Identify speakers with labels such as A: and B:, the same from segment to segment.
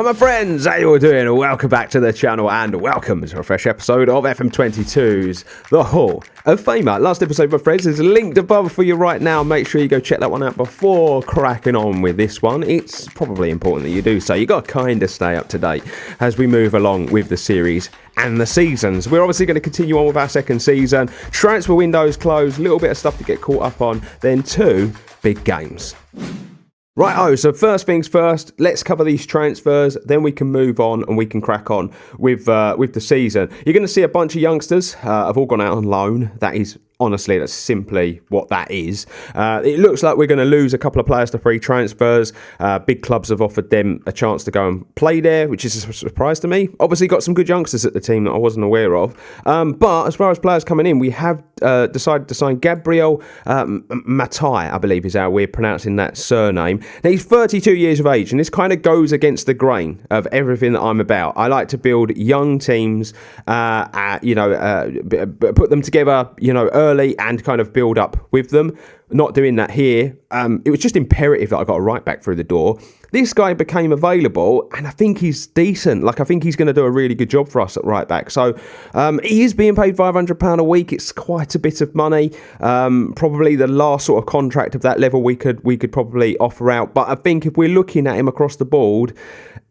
A: My friends, how you all doing? Welcome back to the channel and welcome to a fresh episode of FM22's The Hall of Famer. Last episode, my friends, is linked above for you right now. Make sure you go check that one out before cracking on with this one. It's probably important that you do so. You got to kind of stay up to date as we move along with the series and the seasons. We're obviously going to continue on with our second season. Transfer windows closed, a little bit of stuff to get caught up on, then two big games. Right, so first things first, let's cover these transfers, then we can move on and we can crack on with the season. You're going to see a bunch of youngsters have all gone out on loan. Honestly, that's simply what that is. It looks like we're going to lose a couple of players to free transfers. Big clubs have offered them a chance to go and play there, which is a surprise to me. Obviously, got some good youngsters at the team that I wasn't aware of. But as far as players coming in, we have decided to sign Gabriel Matai, I believe is how we're pronouncing that surname. Now, he's 32 years of age, and this kind of goes against the grain of everything that I'm about. I like to build young teams, put them together, early and kind of build up with them. Not doing that here. It was just imperative that I got a right back through the door. This guy became available and I think he's decent. I think he's going to do a really good job for us at right back. So he is being paid £500 a week. It's quite a bit of money. Probably the last sort of contract of that level we could probably offer out. But I think if we're looking at him across the board,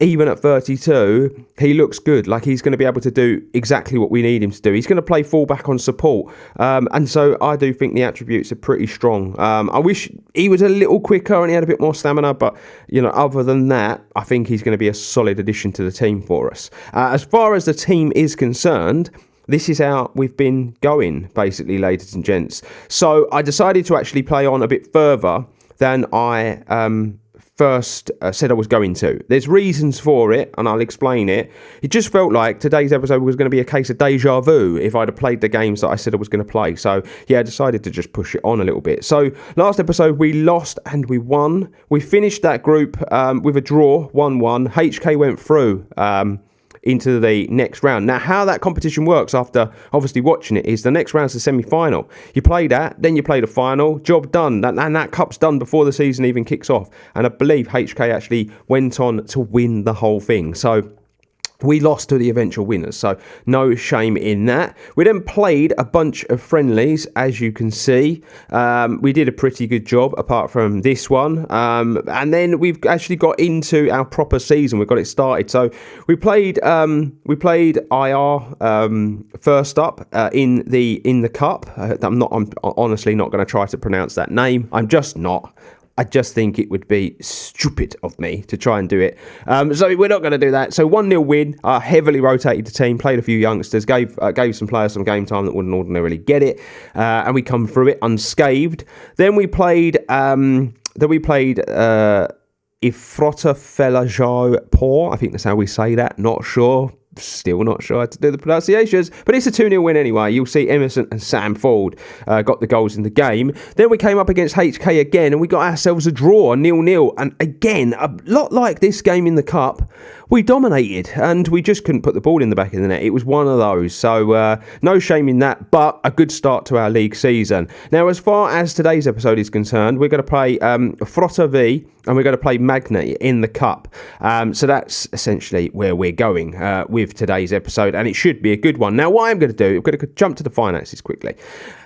A: even at 32, he looks good. He's going to be able to do exactly what we need him to do. He's going to play fullback on support. And so I do think the attributes are pretty strong. I wish he was a little quicker and he had a bit more stamina, but other than that, I think he's going to be a solid addition to the team for us. As far as the team is concerned, this is how we've been going, basically, ladies and gents. So I decided to actually play on a bit further than I first said I was going to. There's reasons for it, and I'll explain it. It just felt like today's episode was going to be a case of deja vu if I'd have played the games that I said I was going to play. So, yeah, I decided to just push it on a little bit. So, last episode, we lost and we won. We finished that group with a draw, 1-1. HK went through into the next round. Now, how that competition works after obviously watching it is the next round's the semi-final. You play that, then you play the final, job done, and that cup's done before the season even kicks off. And I believe HK actually went on to win the whole thing. So we lost to the eventual winners, so no shame in that. We then played a bunch of friendlies, as you can see. We did a pretty good job, apart from this one. And then we've actually got into our proper season. We've got it started. So we played IR first up in the cup. I'm honestly not going to try to pronounce that name. I'm just not. I just think it would be stupid of me to try and do it. So we're not going to do that. So 1-0 win, heavily rotated the team, played a few youngsters, gave some players some game time that wouldn't ordinarily get it. And we come through it unscathed. Then we played Ep.4, I think that's how we say that, not sure. Still not sure how to do the pronunciations, but it's a 2-0 win anyway. You'll see Emerson and Sam Ford got the goals in the game. Then we came up against HK again and we got ourselves a draw, 0-0. And again, a lot like this game in the cup, we dominated and we just couldn't put the ball in the back of the net. It was one of those. So no shame in that, but a good start to our league season. Now, as far as today's episode is concerned, we're going to play Þróttur V and we're going to play Magni in the cup. So that's essentially where we're going with today's episode, and it should be a good one. Now, what I'm going to do, I'm going to jump to the finances quickly.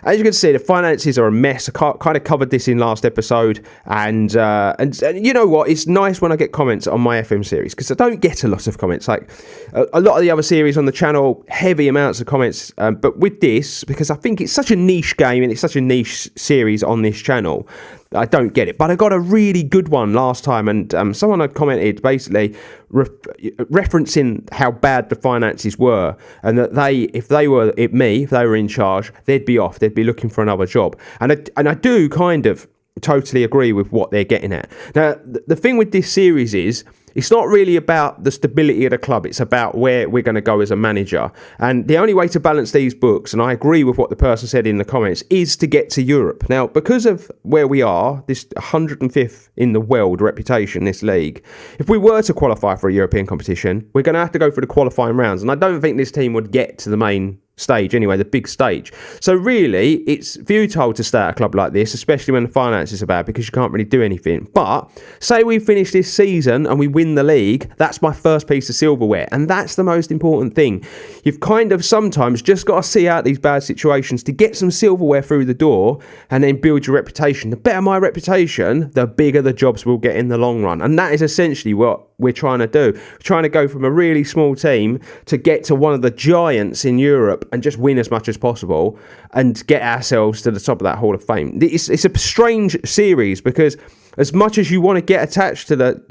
A: As you can see, the finances are a mess. I kind of covered this in last episode, and you know what? It's nice when I get comments on my FM series, because I don't get a lot of comments. Like a lot of the other series on the channel, heavy amounts of comments, but with this, because I think it's such a niche game and it's such a niche series on this channel, I don't get it. But I got a really good one last time, and someone had commented basically referencing how bad the finances were, and that if they were in charge, they'd be off. They'd be looking for another job. And I do kind of totally agree with what they're getting at. Now, the thing with this series is, it's not really about the stability of the club. It's about where we're going to go as a manager. And the only way to balance these books, and I agree with what the person said in the comments, is to get to Europe. Now, because of where we are, this 105th in the world reputation, this league, if we were to qualify for a European competition, we're going to have to go through the qualifying rounds. And I don't think this team would get to the main stage anyway, the big stage. So really, it's futile to stay at a club like this, especially when the finances are bad, because you can't really do anything. But say we finish this season and we win the league, that's my first piece of silverware, and that's the most important thing. You've kind of sometimes just got to see out these bad situations to get some silverware through the door and then build your reputation. The better my reputation, the bigger the jobs we'll get in the long run. And that is essentially what we're trying to do. We're trying to go from a really small team to get to one of the giants in Europe and just win as much as possible and get ourselves to the top of that Hall of Fame. It's a strange series because as much as you want to get attached to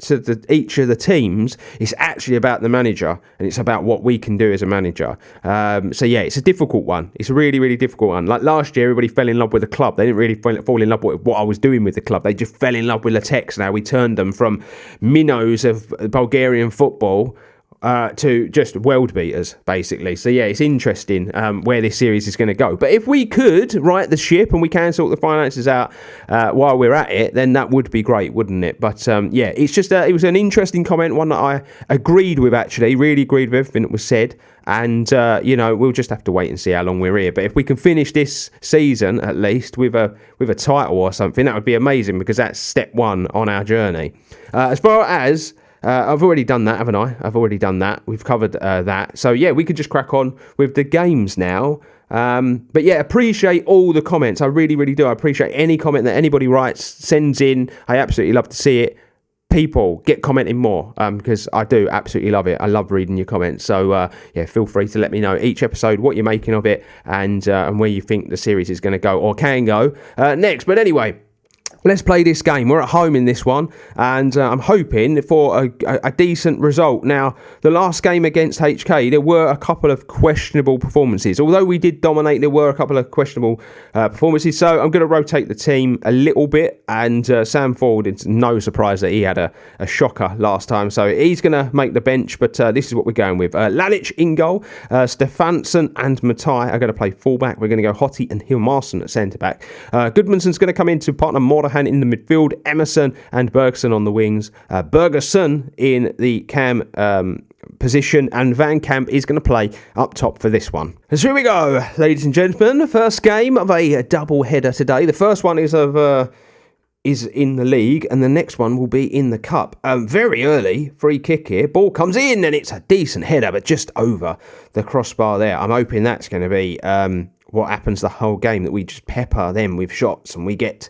A: each of the teams, it's actually about the manager and it's about what we can do as a manager. So yeah, it's a difficult one. It's a really, really difficult one. Like last year, everybody fell in love with the club. They didn't really fall in love with what I was doing with the club. They just fell in love with the text. Now we turned them from minnows of Bulgarian football to just world beaters, basically. So yeah, it's interesting where this series is going to go. But if we could right the ship and we can sort the finances out while we're at it, then that would be great, wouldn't it? But yeah, it's just it was an interesting comment, one that I agreed with, actually, really agreed with everything that was said. And, we'll just have to wait and see how long we're here. But if we can finish this season, at least, with a title or something, that would be amazing, because that's step one on our journey. As far as I've already done that, haven't I? I've already done that. We've covered that. So, yeah, we could just crack on with the games now. But, yeah, appreciate all the comments. I really, really do. I appreciate any comment that anybody writes, sends in. I absolutely love to see it. People, get commenting more, because I do absolutely love it. I love reading your comments. So, yeah, feel free to let me know each episode what you're making of it and where you think the series is going to go or can go next. But anyway, let's play this game. We're at home in this one, and I'm hoping for a decent result. Now, the last game against HK, there were a couple of questionable performances. Although we did dominate, there were a couple of questionable performances. So I'm going to rotate the team a little bit, and Sam Ford, it's no surprise that he had a shocker last time. So he's going to make the bench, but this is what we're going with. Lalic in goal, Stefansson and Matai are going to play fullback. We're going to go Hottie and Hilmarsson at centre-back. Goodmanson's going to come in to partner Morahan in the midfield, Emerson and Bergson on the wings, Bergerson in the cam position, and Van Camp is going to play up top for this one. So here we go, ladies and gentlemen. First game of a double header today. The first one is in the league, and the next one will be in the cup. Very early free kick here. Ball comes in, and it's a decent header, but just over the crossbar there. I'm hoping that's going to be what happens the whole game, that we just pepper them with shots and we get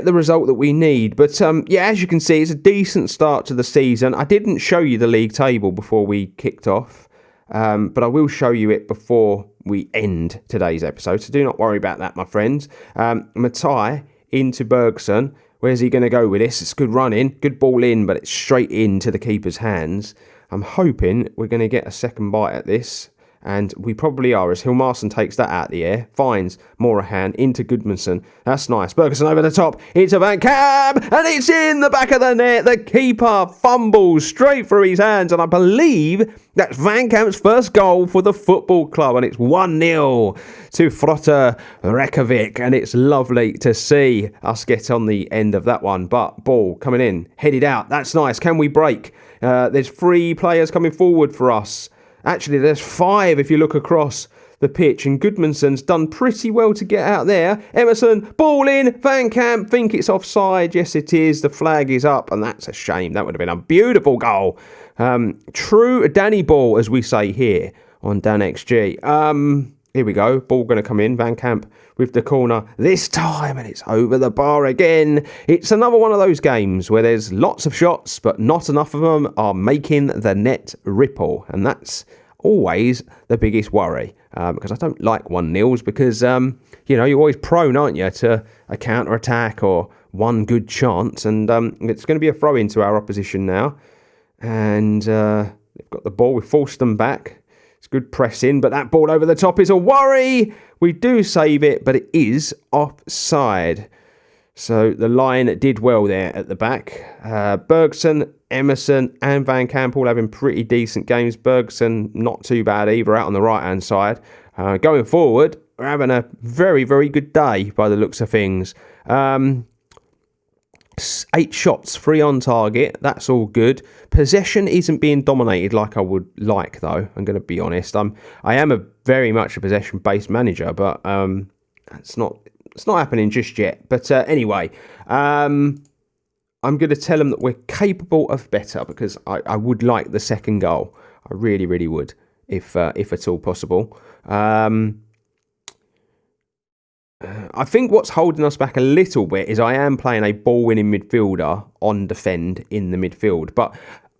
A: the result that we need. But yeah, as you can see, it's a decent start to the season. I didn't show you the league table before we kicked off, but I will show you it before we end today's episode. So do not worry about that, my friends. Matai into Bergson. Where's he going to go with this? It's good running, good ball in, but it's straight into the keeper's hands. I'm hoping we're going to get a second bite at this. And we probably are, as Hilmarsson takes that out of the air, finds Morahan into Goodmanson. That's nice. Bergerson over the top, into Van Camp, and it's in the back of the net. The keeper fumbles straight through his hands, and I believe that's Van Camp's first goal for the football club, and it's 1-0 to Þróttur Reykjavík, and it's lovely to see us get on the end of that one. But ball coming in, headed out. That's nice. Can we break? There's 3 players coming forward for us. Actually, there's 5 if you look across the pitch, and Goodmanson's done pretty well to get out there. Emerson, ball in, Van Camp, think it's offside. Yes, it is. The flag is up, and that's a shame. That would have been a beautiful goal. True Danny ball, as we say here on DanXG. Here we go. Ball going to come in. Van Camp with the corner this time, and it's over the bar again. It's another one of those games where there's lots of shots, but not enough of them are making the net ripple. And that's always the biggest worry, because I don't like 1-0s, because, you're always prone, aren't you, to a counter-attack or one good chance. And it's going to be a throw into our opposition now. And they've got the ball. We've forced them back. It's good pressing, but that ball over the top is a worry. We do save it, but it is offside. So the line did well there at the back. Bergson, Emerson and Van Camp all having pretty decent games. Bergson not too bad either, out on the right-hand side. Going forward, we're having a very, very good day by the looks of things. 8 shots, 3 on target. That's all good. Possession isn't being dominated like I would like, though. I'm going to be honest. I am very much a possession-based manager, but it's not happening just yet. But anyway, I'm going to tell them that we're capable of better, because I would like the second goal. I really, really would, if at all possible. I think what's holding us back a little bit is I am playing a ball-winning midfielder on defend in the midfield. But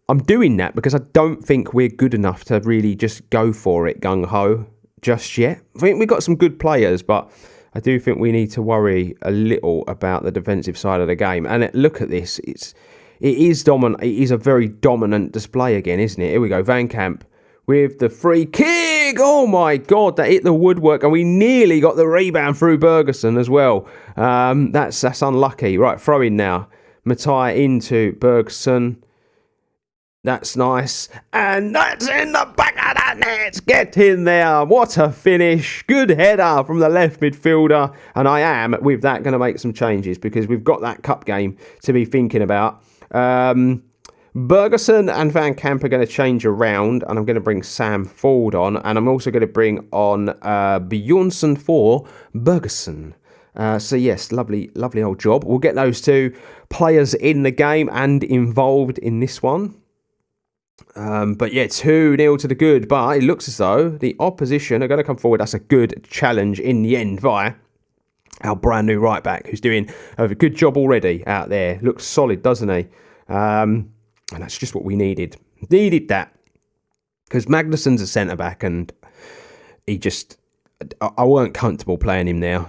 A: I'm doing that because I don't think we're good enough to really just go for it gung-ho just yet. I think we've got some good players, but I do think we need to worry a little about the defensive side of the game. And look at this. It is dominant. It is a very dominant display again, isn't it? Here we go. Van Camp with the free kick. Oh my God, that hit the woodwork, and we nearly got the rebound through Ferguson as well. That's unlucky. Right, throw in now. Matai into Ferguson. That's nice. And that's in the back of that net. Get in there. What a finish. Good header from the left midfielder. And I am, with that, going to make some changes, because we've got that cup game to be thinking about. Ferguson and Van Camp are going to change around, and I'm going to bring Sam Ford on, and I'm also going to bring on Bjornsson for Ferguson. So yes, lovely old job. We'll get those two players in the game and involved in this one. But yeah, 2-0 to the good, but it looks as though the opposition are going to come forward. That's a good challenge in the end by our brand new right back, who's doing a good job already out there. Looks solid, doesn't he? And that's just what we needed. Needed that. Because Magnussen's a centre-back, and I weren't comfortable playing him now.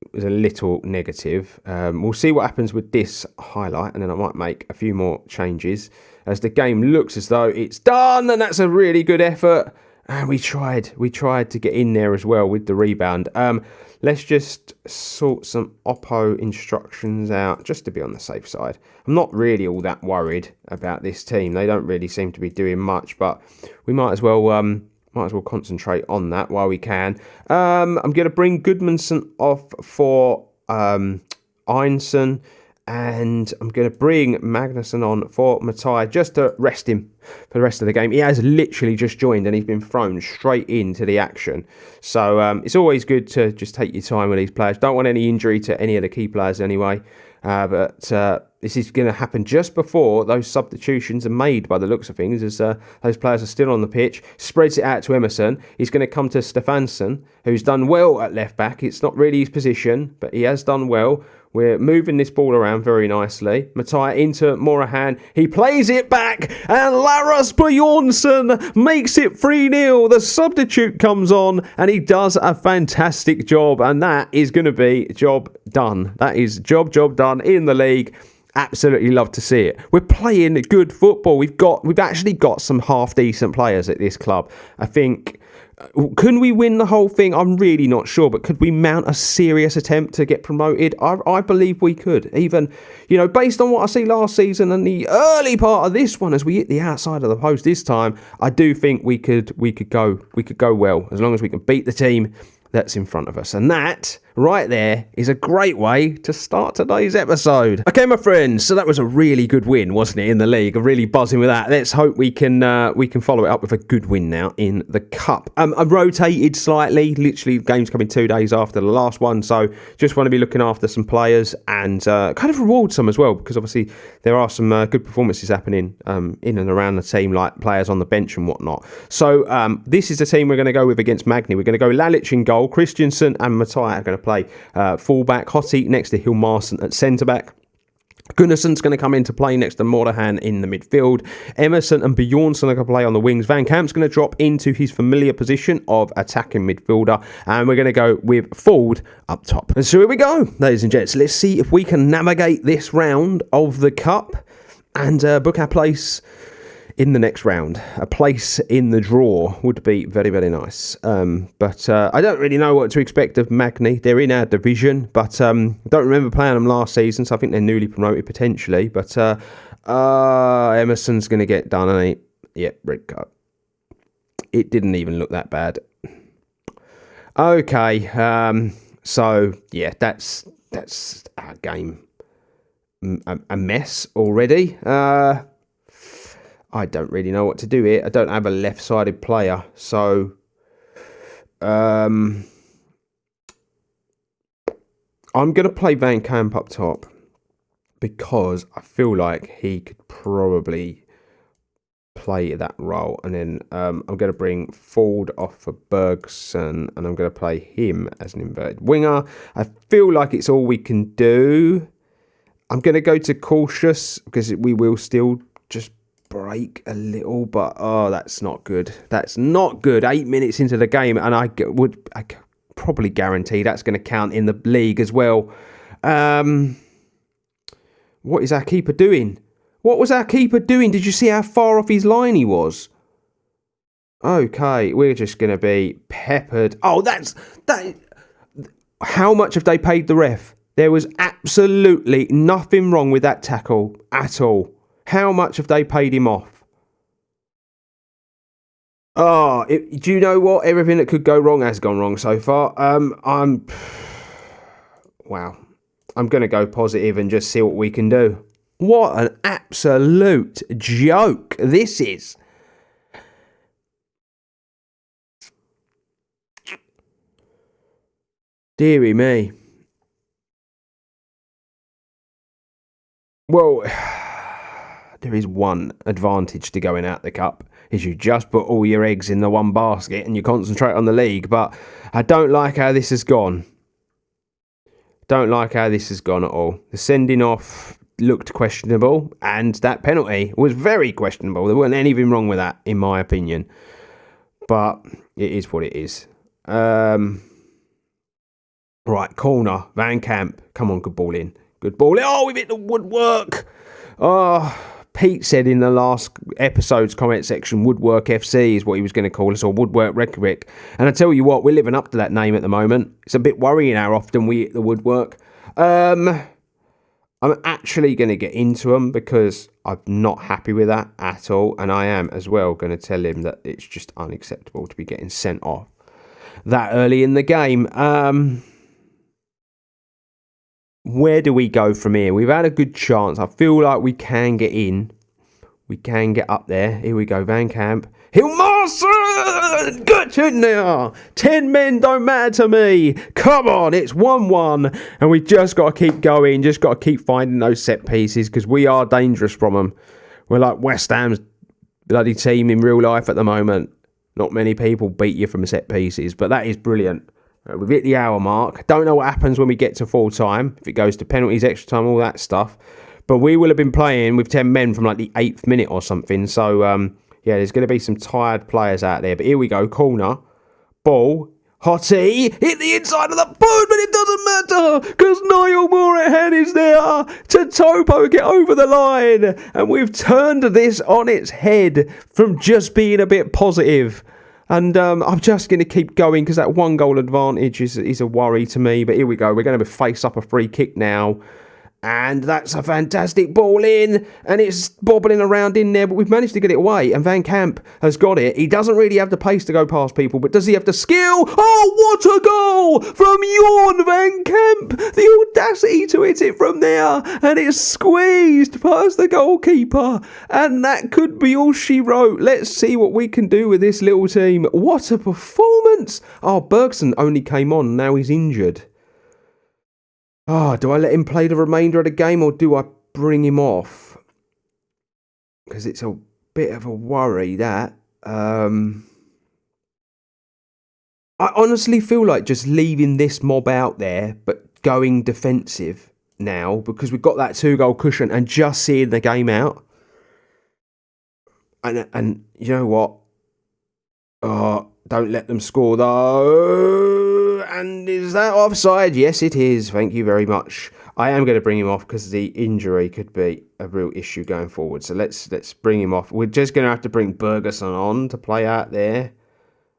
A: It was a little negative. We'll see what happens with this highlight, and then I might make a few more changes as the game looks as though it's done, and that's a really good effort. And we tried to get in there as well with the rebound. Let's just sort some Oppo instructions out just to be on the safe side. I'm not really all that worried about this team. They don't really seem to be doing much, but we might as well concentrate on that while we can. I'm going to bring Goodmanson off for Einson. And I'm going to bring Magnusson on for Matai just to rest him for the rest of the game. He has literally just joined, and he's been thrown straight into the action. So it's always good to just take your time with these players. Don't want any injury to any of the key players anyway. But this is going to happen just before those substitutions are made, by the looks of things, as those players are still on the pitch. Spreads it out to Emerson. He's going to come to Stefansson, who's done well at left back. It's not really his position, but he has done well. We're moving this ball around very nicely. Matai into Morahan. He plays it back, and Lars Bjornsson makes it 3-0. The substitute comes on, and he does a fantastic job, and that is going to be job done. That is job done in the league. Absolutely love to see it. We're playing good football. We've actually got some half decent players at this club. I think. Can we win the whole thing? I'm really not sure, but could we mount a serious attempt to get promoted? I believe we could. Even, based on what I see last season and the early part of this one, as we hit the outside of the post this time, I do think we could go well, as long as we can beat the team that's in front of us. And that right there is a great way to start today's episode. Okay, my friends, so that was a really good win, wasn't it, in the league? I'm really buzzing with that. Let's hope we can follow it up with a good win now in the cup. I rotated slightly. Literally, the game's coming 2 days after the last one, so just want to be looking after some players and kind of reward some as well, because obviously there are some good performances happening in and around the team, like players on the bench and whatnot. So this is the team we're going to go with against Magni. We're going to go Lalic in goal. Christiansen and Matai are going to play fullback. Hottie next to Hilmarsson at centre-back. Gunnarsson's going to come into play next to Morahan in the midfield. Emerson and Bjornsson are going to play on the wings. Van Kamp's going to drop into his familiar position of attacking midfielder. And we're going to go with Ford up top. And so here we go, ladies and gents. Let's see if we can navigate this round of the Cup and book our place in the next round. A place in the draw would be very, very nice. But I don't really know what to expect of Magni. They're in our division, but I don't remember playing them last season, so I think they're newly promoted potentially. But Emerson's going to get done, and yep, red card. It didn't even look that bad. Okay, so yeah, that's our game. a mess already. I don't really know what to do here. I don't have a left-sided player, so I'm going to play Van Camp up top because I feel like he could probably play that role. And then I'm going to bring Ford off for Bergson, and I'm going to play him as an inverted winger. I feel like it's all we can do. I'm going to go to cautious because we will still just break a little, but that's not good. That's not good. 8 minutes into the game, and I probably guarantee that's going to count in the league as well. What is our keeper doing? What was our keeper doing? Did you see how far off his line he was? Okay, we're just going to be peppered. Oh, that. How much have they paid the ref? There was absolutely nothing wrong with that tackle at all. How much have they paid him off? Do you know what? Everything that could go wrong has gone wrong so far. Wow. I'm going to go positive and just see what we can do. What an absolute joke this is. Deary me. Well, there is one advantage to going out the cup, is you just put all your eggs in the one basket and you concentrate on the league. But I don't like how this has gone. Don't like how this has gone at all. The sending off looked questionable, and that penalty was very questionable. There wasn't anything wrong with that, in my opinion. But it is what it is. Right, corner, Van Camp. Come on, good ball in. Good ball in. Oh, we've hit the woodwork. Oh, Pete said in the last episode's comment section, Woodwork FC is what he was going to call us, or Woodwork Reykjavik. And I tell you what, we're living up to that name at the moment. It's a bit worrying how often we hit the woodwork. I'm actually going to get into them because I'm not happy with that at all. And I am as well going to tell him that it's just unacceptable to be getting sent off that early in the game. Where do we go from here? We've had a good chance. I feel like we can get in. We can get up there. Here we go, Van Camp. Hilmarson! Good in there! 10 men don't matter to me. Come on, it's 1-1. And we just got to keep going. Just got to keep finding those set pieces because we are dangerous from them. We're like West Ham's bloody team in real life at the moment. Not many people beat you from set pieces, but that is brilliant. We've hit the hour mark. Don't know what happens when we get to full time. If it goes to penalties, extra time, all that stuff. But we will have been playing with 10 men from like the 8th minute or something. So, yeah, there's going to be some tired players out there. But here we go. Corner. Ball. Hottie. Hit the inside of the boot, but it doesn't matter because Niall Moorhead is there to Topo get over the line. And we've turned this on its head from just being a bit positive. And I'm just going to keep going because that 1 goal advantage is a worry to me. But here we go. We're going to face up a free kick now. And that's a fantastic ball in. And it's bobbling around in there. But we've managed to get it away. And Van Camp has got it. He doesn't really have the pace to go past people. But does he have the skill? Oh, what a goal from Jorn Van Camp. The audacity to hit it from there. And it's squeezed past the goalkeeper. And that could be all she wrote. Let's see what we can do with this little team. What a performance. Oh, Bergson only came on. Now he's injured. Oh, do I let him play the remainder of the game or do I bring him off? Because it's a bit of a worry, that. I honestly feel like just leaving this mob out there, but going defensive now, because we've got that 2-goal cushion and just seeing the game out. And you know what? Oh, don't let them score though. And is that offside? Yes, it is. Thank you very much. I am going to bring him off because the injury could be a real issue going forward. So let's bring him off. We're just going to have to bring Bergson on to play out there,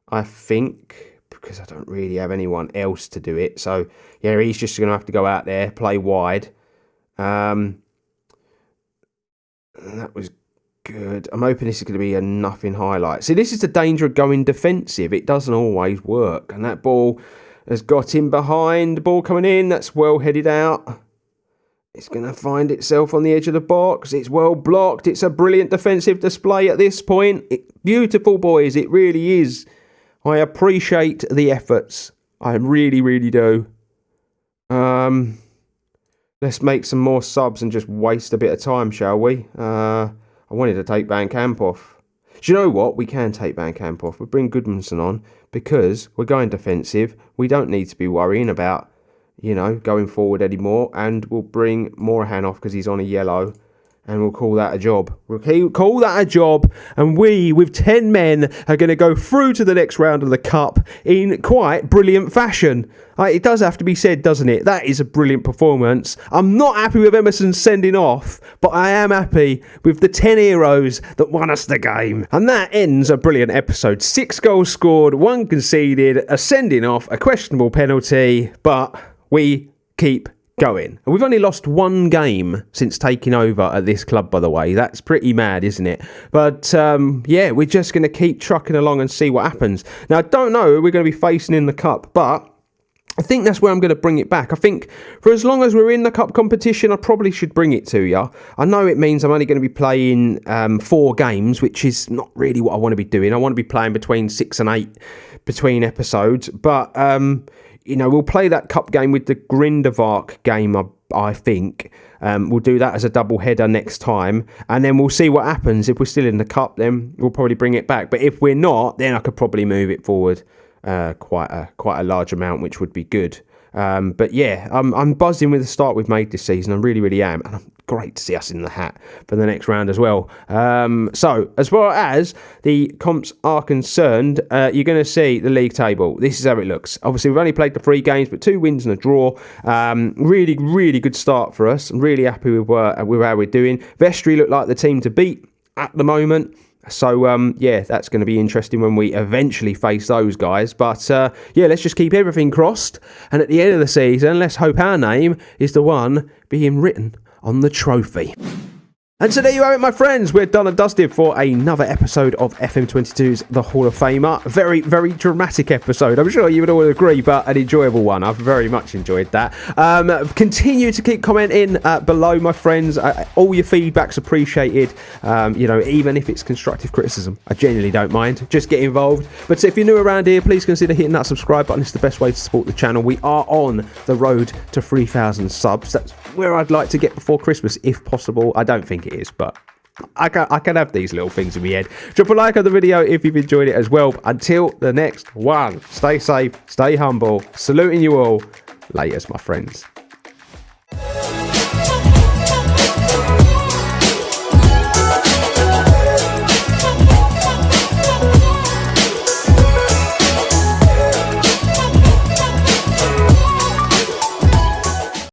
A: I think, because I don't really have anyone else to do it. So yeah, he's just going to have to go out there, play wide. That was good. I'm hoping this is going to be a nothing highlight. See, this is the danger of going defensive. It doesn't always work. And that ball has got him behind. The ball coming in. That's well headed out. It's going to find itself on the edge of the box. It's well blocked. It's a brilliant defensive display at this point. Beautiful, boys. It really is. I appreciate the efforts. I really, really do. Let's make some more subs and just waste a bit of time, shall we? I wanted to take Van Camp off. Do you know what? We can take Van Camp off. We'll bring Goodmanson on because we're going defensive. We don't need to be worrying about, going forward anymore. And we'll bring Morahan off because he's on a yellow. And we'll call that a job. We'll call that a job. And we, with 10 men, are going to go through to the next round of the Cup in quite brilliant fashion. It does have to be said, doesn't it? That is a brilliant performance. I'm not happy with Emerson sending off, but I am happy with the 10 heroes that won us the game. And that ends a brilliant episode. 6 goals scored, 1 conceded, a sending off, a questionable penalty, but we keep going. And we've only lost 1 game since taking over at this club, by the way. That's pretty mad, isn't it? But yeah, we're just going to keep trucking along and see what happens. Now, I don't know who we're going to be facing in the Cup, but I think that's where I'm going to bring it back. I think for as long as we're in the Cup competition, I probably should bring it to you. I know it means I'm only going to be playing 4 games, which is not really what I want to be doing. I want to be playing between 6 and 8 between episodes, but we'll play that Cup game with the Grindelwald game, I think. We'll do that as a double header next time, and then we'll see what happens. If we're still in the Cup, then we'll probably bring it back. But if we're not, then I could probably move it forward quite a large amount, which would be good. But yeah, I'm buzzing with the start we've made this season. I really, really am. And great to see us in the hat for the next round as well. So as far as the comps are concerned, you're going to see the league table. This is how it looks. Obviously, we've only played the 3 games, but 2 wins and a draw. Really, really good start for us. I'm really happy with how we're doing. Vestry look like the team to beat at the moment. So, yeah, that's going to be interesting when we eventually face those guys. But, yeah, let's just keep everything crossed. And at the end of the season, let's hope our name is the one being written on the trophy. And so there you have it, my friends. We're done and dusted for another episode of FM22's The Hall of Famer. Very, very dramatic episode. I'm sure you would all agree, but an enjoyable one. I've very much enjoyed that. Continue to keep commenting below, my friends. All your feedback's appreciated. Even if it's constructive criticism, I genuinely don't mind. Just get involved. But if you're new around here, please consider hitting that subscribe button. It's the best way to support the channel. We are on the road to 3,000 subs. That's where I'd like to get before Christmas, if possible. I don't think it is, but I can have these little things in my head. Drop a like on the video if you've enjoyed it as well. Until the next one, stay safe, stay humble. Saluting you all. Laters, my friends.